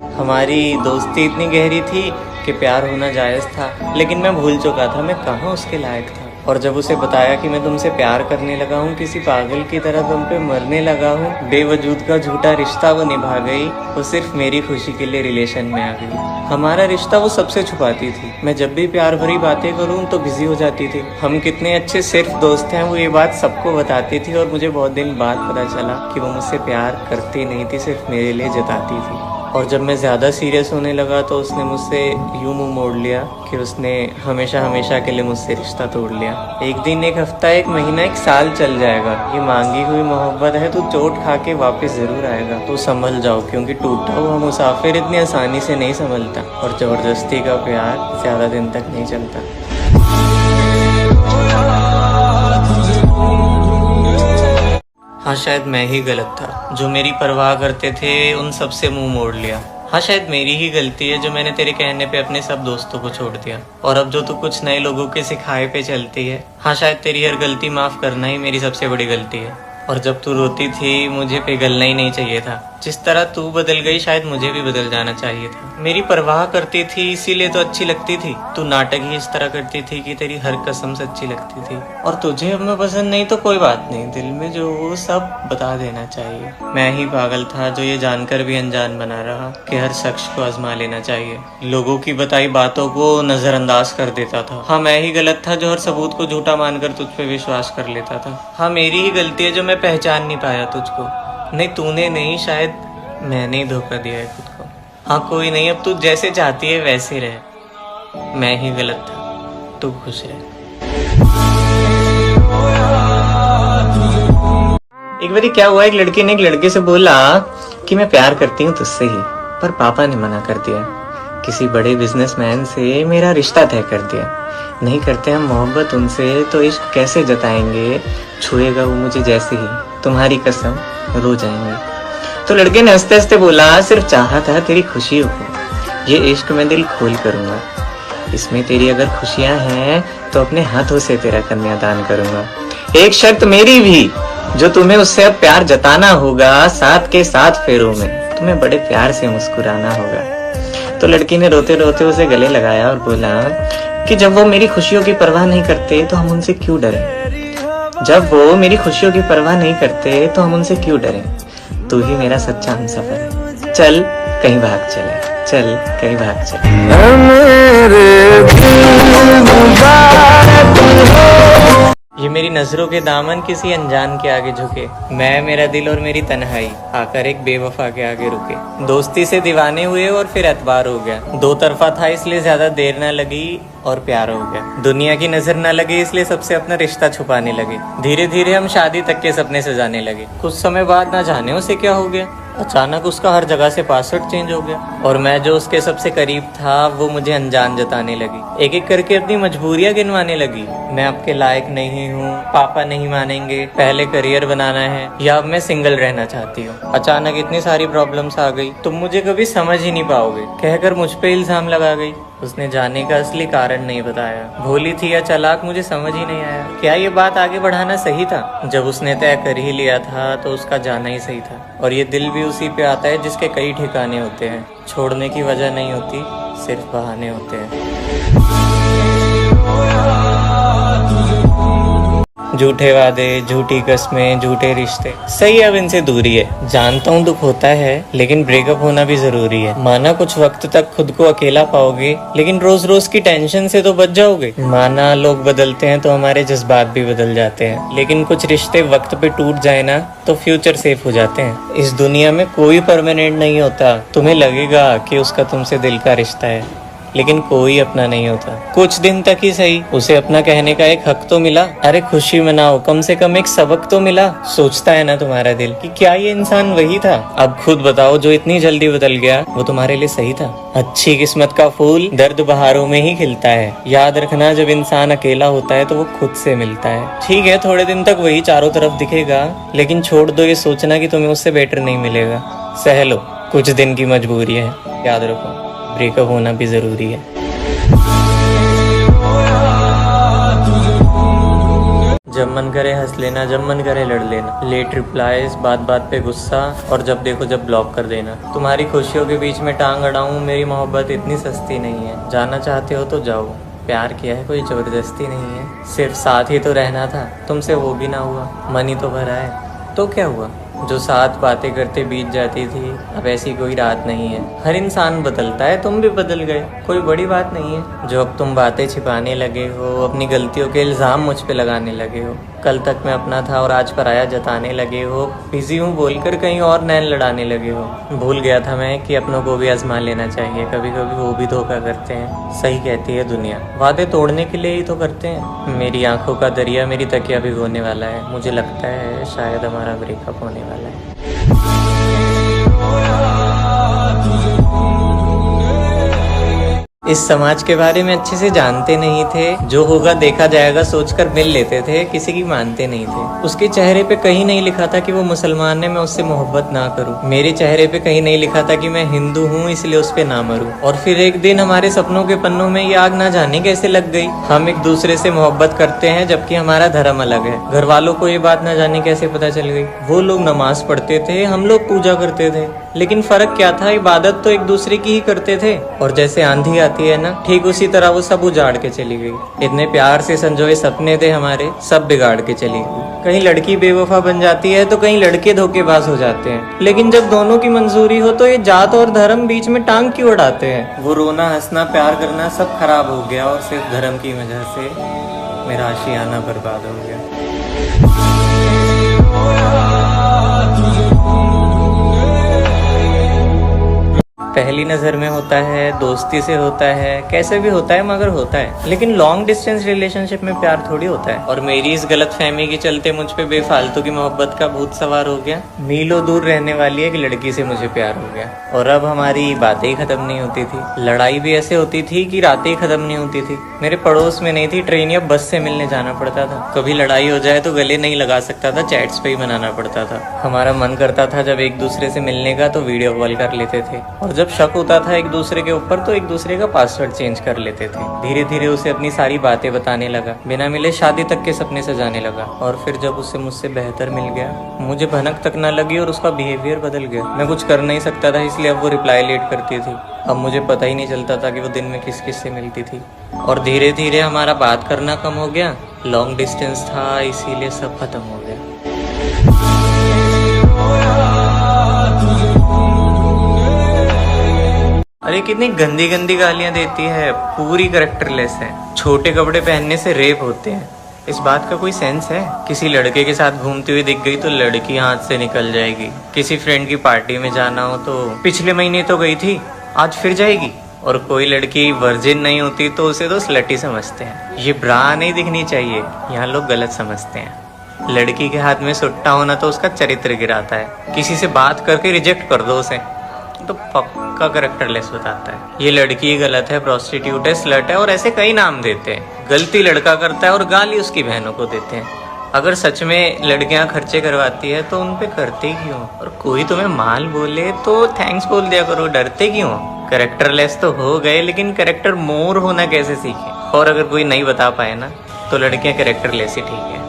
हमारी दोस्ती इतनी गहरी थी कि प्यार होना जायज़ था, लेकिन मैं भूल चुका था मैं कहाँ उसके लायक था। और जब उसे बताया कि मैं तुमसे प्यार करने लगा हूँ, किसी पागल की तरह तुम पे मरने लगा हूँ, बेवजूद का झूठा रिश्ता वो निभा गई। वो सिर्फ मेरी खुशी के लिए रिलेशन में आ गई। हमारा रिश्ता वो सबसे छुपाती थी। मैं जब भी प्यार भरी बातें करूँ तो बिजी हो जाती थी। हम कितने अच्छे सिर्फ दोस्त हैं वो ये बात सबको बताती थी, और मुझे बहुत दिन बाद पता चला कि वो मुझसे प्यार करती नहीं थी, सिर्फ मेरे लिए जताती थी। और जब मैं ज़्यादा सीरियस होने लगा तो उसने मुझसे यूं मुंह मोड़ लिया कि उसने हमेशा हमेशा के लिए मुझसे रिश्ता तोड़ लिया। एक दिन, एक हफ्ता, एक महीना, एक साल चल जाएगा, ये मांगी हुई मोहब्बत है, तू चोट खा के वापस ज़रूर आएगा। तो संभल जाओ, क्योंकि टूटा हुआ मुसाफिर इतनी आसानी से नहीं संभलता, और ज़बरदस्ती का प्यार ज़्यादा दिन तक नहीं चलता। हाँ, शायद मैं ही गलत था जो मेरी परवाह करते थे उन सब से मुंह मोड़ लिया। हाँ, शायद मेरी ही गलती है जो मैंने तेरे कहने पे अपने सब दोस्तों को छोड़ दिया, और अब जो तू कुछ नए लोगों के सिखाए पे चलती है। हाँ, शायद तेरी हर गलती माफ करना ही मेरी सबसे बड़ी गलती है। और जब तू रोती थी मुझे पिघलना ही नहीं चाहिए था। जिस तरह तू बदल गई शायद मुझे भी बदल जाना चाहिए था। मेरी परवाह करती थी इसीलिए तो अच्छी लगती थी। तू नाटक ही इस तरह करती थी कि तेरी हर कसम सच्ची लगती थी। और तुझे अब मैं पसंद नहीं तो कोई बात नहीं, दिल में जो वो सब बता देना चाहिए। मैं ही पागल था जो ये जानकर भी अनजान बना रहा कि हर शख्स को आजमा लेना चाहिए। लोगों की बताई बातों को नजरअंदाज कर देता था। हाँ, मैं ही गलत था जो हर सबूत को झूठा मानकर तुझ पे विश्वास कर लेता था। हाँ, मेरी ही गलती है जो मैं पहचान नहीं पाया तुझको। नहीं, तूने नहीं, शायद मैंने ही धोखा दिया है खुद को। हाँ, कोई नहीं, अब तू जैसे चाहती है वैसे रह। मैं ही गलत था, तू खुश रह। एक बार क्या हुआ, एक लड़की ने एक लड़के से बोला कि मैं प्यार करती हूँ तुझसे ही, पर पापा ने मना कर दिया। किसी बड़े बिजनेसमैन से मेरा रिश्ता तय कर दिया। नहीं करते हम मोहब्बत उनसे तो इश्क कैसे जताएंगे। छुएगा वो मुझे जैसे ही, तुम्हारी कसम रो जाएंगे। तो लड़के ने हंसते हंसते बोला, सिर्फ चाहा था तेरी खुशी हो, ये इश्क मैं दिल खोल करूंगा। इसमें तेरी अगर खुशियां हैं तो अपने हाथों से तेरा कन्यादान करूंगा। एक शर्त मेरी भी, जो तुम्हें उससे अब प्यार जताना होगा, 7 के 7 फेरों में तुम्हें बड़े प्यार से मुस्कुराना होगा। तो लड़की ने रोते रोते उसे गले लगाया और बोला कि जब वो मेरी खुशियों की परवाह नहीं करते तो हम उनसे क्यों डरें। जब वो मेरी खुशियों की परवाह नहीं करते तो हम उनसे क्यों डरें। तू ही मेरा सच्चा हमसफर है, चल कहीं भाग चले, चल कहीं भाग चले। ये मेरी नजरों के दामन किसी अनजान के आगे झुके, मैं, मेरा दिल और मेरी तन्हाई आकर एक बेवफा के आगे रुके। दोस्ती से दीवाने हुए और फिर एतबार हो गया। दो तरफा था इसलिए ज्यादा देर न लगी और प्यार हो गया। दुनिया की नजर न लगी इसलिए सबसे अपना रिश्ता छुपाने लगे। धीरे धीरे हम शादी तक के सपने सजाने लगे। कुछ समय बाद ना जाने उसे क्या हो गया, अचानक उसका हर जगह से पासवर्ड चेंज हो गया, और मैं जो उसके सबसे करीब था वो मुझे अनजान जताने लगी। एक एक करके अपनी मजबूरियां गिनवाने लगी। मैं आपके लायक नहीं हूँ, पापा नहीं मानेंगे, पहले करियर बनाना है, या अब मैं सिंगल रहना चाहती हूँ। अचानक इतनी सारी प्रॉब्लम्स आ गई, तुम मुझे कभी समझ ही नहीं पाओगे कहकर मुझ पे इल्जाम लगा गई। उसने जाने का असली कारण नहीं बताया। भोली थी या चालाक मुझे समझ ही नहीं आया। क्या ये बात आगे बढ़ाना सही था? जब उसने तय कर ही लिया था तो उसका जाना ही सही था। और ये दिल भी उसी पे आता है जिसके कई ठिकाने होते हैं। छोड़ने की वजह नहीं होती, सिर्फ बहाने होते हैं। झूठे वादे, झूठी कस्में, झूठे रिश्ते, सही अब इनसे दूरी है। जानता हूँ दुख होता है, लेकिन ब्रेकअप होना भी जरूरी है। माना कुछ वक्त तक खुद को अकेला पाओगे, लेकिन रोज रोज की टेंशन से तो बच जाओगे। माना लोग बदलते हैं तो हमारे जज्बात भी बदल जाते हैं, लेकिन कुछ रिश्ते वक्त पे टूट जाए ना तो फ्यूचर सेफ हो जाते हैं। इस दुनिया में कोई परमानेंट नहीं होता। तुम्हें लगेगा कि उसका तुमसे दिल का रिश्ता है, लेकिन कोई अपना नहीं होता। कुछ दिन तक ही सही, उसे अपना कहने का एक हक तो मिला। अरे खुशी मनाओ, कम से कम एक सबक तो मिला। सोचता है ना तुम्हारा दिल कि क्या ये इंसान वही था? अब खुद बताओ, जो इतनी जल्दी बदल गया वो तुम्हारे लिए सही था? अच्छी किस्मत का फूल दर्द बहारों में ही खिलता है। याद रखना, जब इंसान अकेला होता है तो वो खुद से मिलता है। ठीक है, थोड़े दिन तक वही चारों तरफ दिखेगा, लेकिन छोड़ दो ये सोचना कि तुम्हें उससे बेटर नहीं मिलेगा। सह लो, कुछ दिन की मजबूरी है। याद रखो, ब्रेकअप होना भी जरूरी है। जब मन करे हंस लेना, जब मन करे लड़ लेना, लेट रिप्लाईज, बात बात पे गुस्सा, और जब देखो जब ब्लॉक कर देना। तुम्हारी खुशियों के बीच में टांग अड़ाऊं, मेरी मोहब्बत इतनी सस्ती नहीं है। जाना चाहते हो तो जाओ, प्यार किया है कोई ज़बरदस्ती नहीं है। सिर्फ साथ ही तो रहना था, तुमसे वो भी ना हुआ। मन ही तो भरा है तो क्या हुआ, जो साथ बातें करते बीत जाती थी, अब ऐसी कोई रात नहीं है। हर इंसान बदलता है, तुम भी बदल गए, कोई बड़ी बात नहीं है। जो अब तुम बातें छिपाने लगे हो, अपनी गलतियों के इल्ज़ाम मुझ पे लगाने लगे हो। कल तक मैं अपना था और आज पराया जताने लगे हो। बिजी हूँ बोलकर कहीं और नैन लड़ाने लगे हो। भूल गया था मैं कि अपनों को भी आजमा लेना चाहिए, कभी कभी वो भी धोखा करते हैं। सही कहती है दुनिया, वादे तोड़ने के लिए ही तो करते हैं। मेरी आंखों का दरिया मेरी तकिया भिगोने वाला है। मुझे लगता है शायद हमारा ब्रेकअप होने वाला है। इस समाज के बारे में अच्छे से जानते नहीं थे, जो होगा देखा जाएगा सोचकर मिल लेते थे, किसी की मानते नहीं थे। उसके चेहरे पे कहीं नहीं लिखा था कि वो मुसलमान है, मैं उससे मोहब्बत ना करूं। मेरे चेहरे पे कहीं नहीं लिखा था कि मैं हिंदू हूं, इसलिए उस पे ना मरूं। और फिर एक दिन हमारे सपनों के पन्नों में ये आग ना जाने कैसे लग गई। हम एक दूसरे से मोहब्बत करते हैं जबकि हमारा धर्म अलग है। घर वालों को ये बात ना जाने कैसे पता चल गई। वो लोग नमाज पढ़ते थे, हम लोग पूजा करते थे, लेकिन फर्क क्या था, इबादत तो एक दूसरे की ही करते थे। और जैसे आंधी आती है ना, ठीक उसी तरह वो सब उजाड़ के चली गई। इतने प्यार से संजोए सपने थे हमारे, सब बिगाड़ के चली गई। कहीं लड़की बेवफा बन जाती है तो कहीं लड़के धोखेबाज हो जाते हैं, लेकिन जब दोनों की मंजूरी हो तो ये जात और धर्म बीच में टांग क्यों अड़ाते हैं। वो रोना हंसना प्यार करना सब खराब हो गया, और सिर्फ धर्म की वजह से मेरा आशियाना बर्बाद हो गया। पहली नज़र में होता है, दोस्ती से होता है, कैसे भी होता है, मगर होता है। लेकिन लॉन्ग डिस्टेंस रिलेशनशिप में प्यार थोड़ी होता है। और मेरी इस गलत फहमी के चलते मुझ पे बेफालतू की मोहब्बत का भूत सवार हो गया। मीलों दूर रहने वाली एक लड़की से मुझे प्यार हो गया, और अब हमारी बातें ही खत्म नहीं होती थी। लड़ाई भी ऐसे होती थी कि रातें ही खत्म नहीं होती थी। मेरे पड़ोस में नहीं थी ट्रेन या बस से मिलने जाना पड़ता था। कभी लड़ाई हो जाए तो गले नहीं लगा सकता था, चैट्स पे ही मनाना पड़ता था। हमारा मन करता था जब एक दूसरे से मिलने का तो वीडियो कॉल कर लेते थे, और जब शक होता था एक दूसरे के ऊपर तो एक दूसरे का पासवर्ड चेंज कर लेते थे। धीरे धीरे उसे अपनी सारी बातें बताने लगा, बिना मिले शादी तक के सपने सजाने लगा। और फिर जब उसे मुझसे बेहतर मिल गया, मुझे भनक तक न लगी और उसका बिहेवियर बदल गया। मैं कुछ कर नहीं सकता था, इसलिए अब वो रिप्लाई लेट करती थी। अब मुझे पता ही नहीं चलता था कि वो दिन में किस किस से मिलती थी। और धीरे धीरे हमारा बात करना कम हो गया। लॉन्ग डिस्टेंस था, इसीलिए सब खत्म हो गया। अरे कितनी गंदी गंदी गालियां देती है, पूरी कैरेक्टरलेस है। छोटे कपड़े पहनने से रेप होते हैं, इस बात का कोई सेंस है? किसी लड़के के साथ घूमती हुई दिख गई तो लड़की हाथ से निकल जाएगी। किसी फ्रेंड की पार्टी में जाना हो तो पिछले महीने तो गई थी, आज फिर जाएगी। और कोई लड़की वर्जिन नहीं होती तो उसे तो स्लटी समझते हैं। ये ब्रा नहीं दिखनी चाहिए, यहाँ लोग गलत समझते हैं। लड़की के हाथ में सुट्टा होना तो उसका चरित्र गिराता है। किसी से बात करके रिजेक्ट कर दो उसे तो पक्का कैरेक्टरलेस बताता है। ये लड़की गलत है, प्रोस्टिट्यूट है, स्लट है, और ऐसे कई नाम देते हैं। गलती लड़का करता है और गाली उसकी बहनों को देते हैं। अगर सच में लड़कियां खर्चे करवाती है तो उन पे करते क्यों? और कोई तुम्हें माल बोले तो थैंक्स बोल दिया करो, डरते क्यों? कैरेक्टरलेस तो हो गए, लेकिन कैरेक्टर मोर होना कैसे सीखे? और अगर कोई नहीं बता पाए ना तो लड़कियां कैरेक्टरलेस ही ठीक है।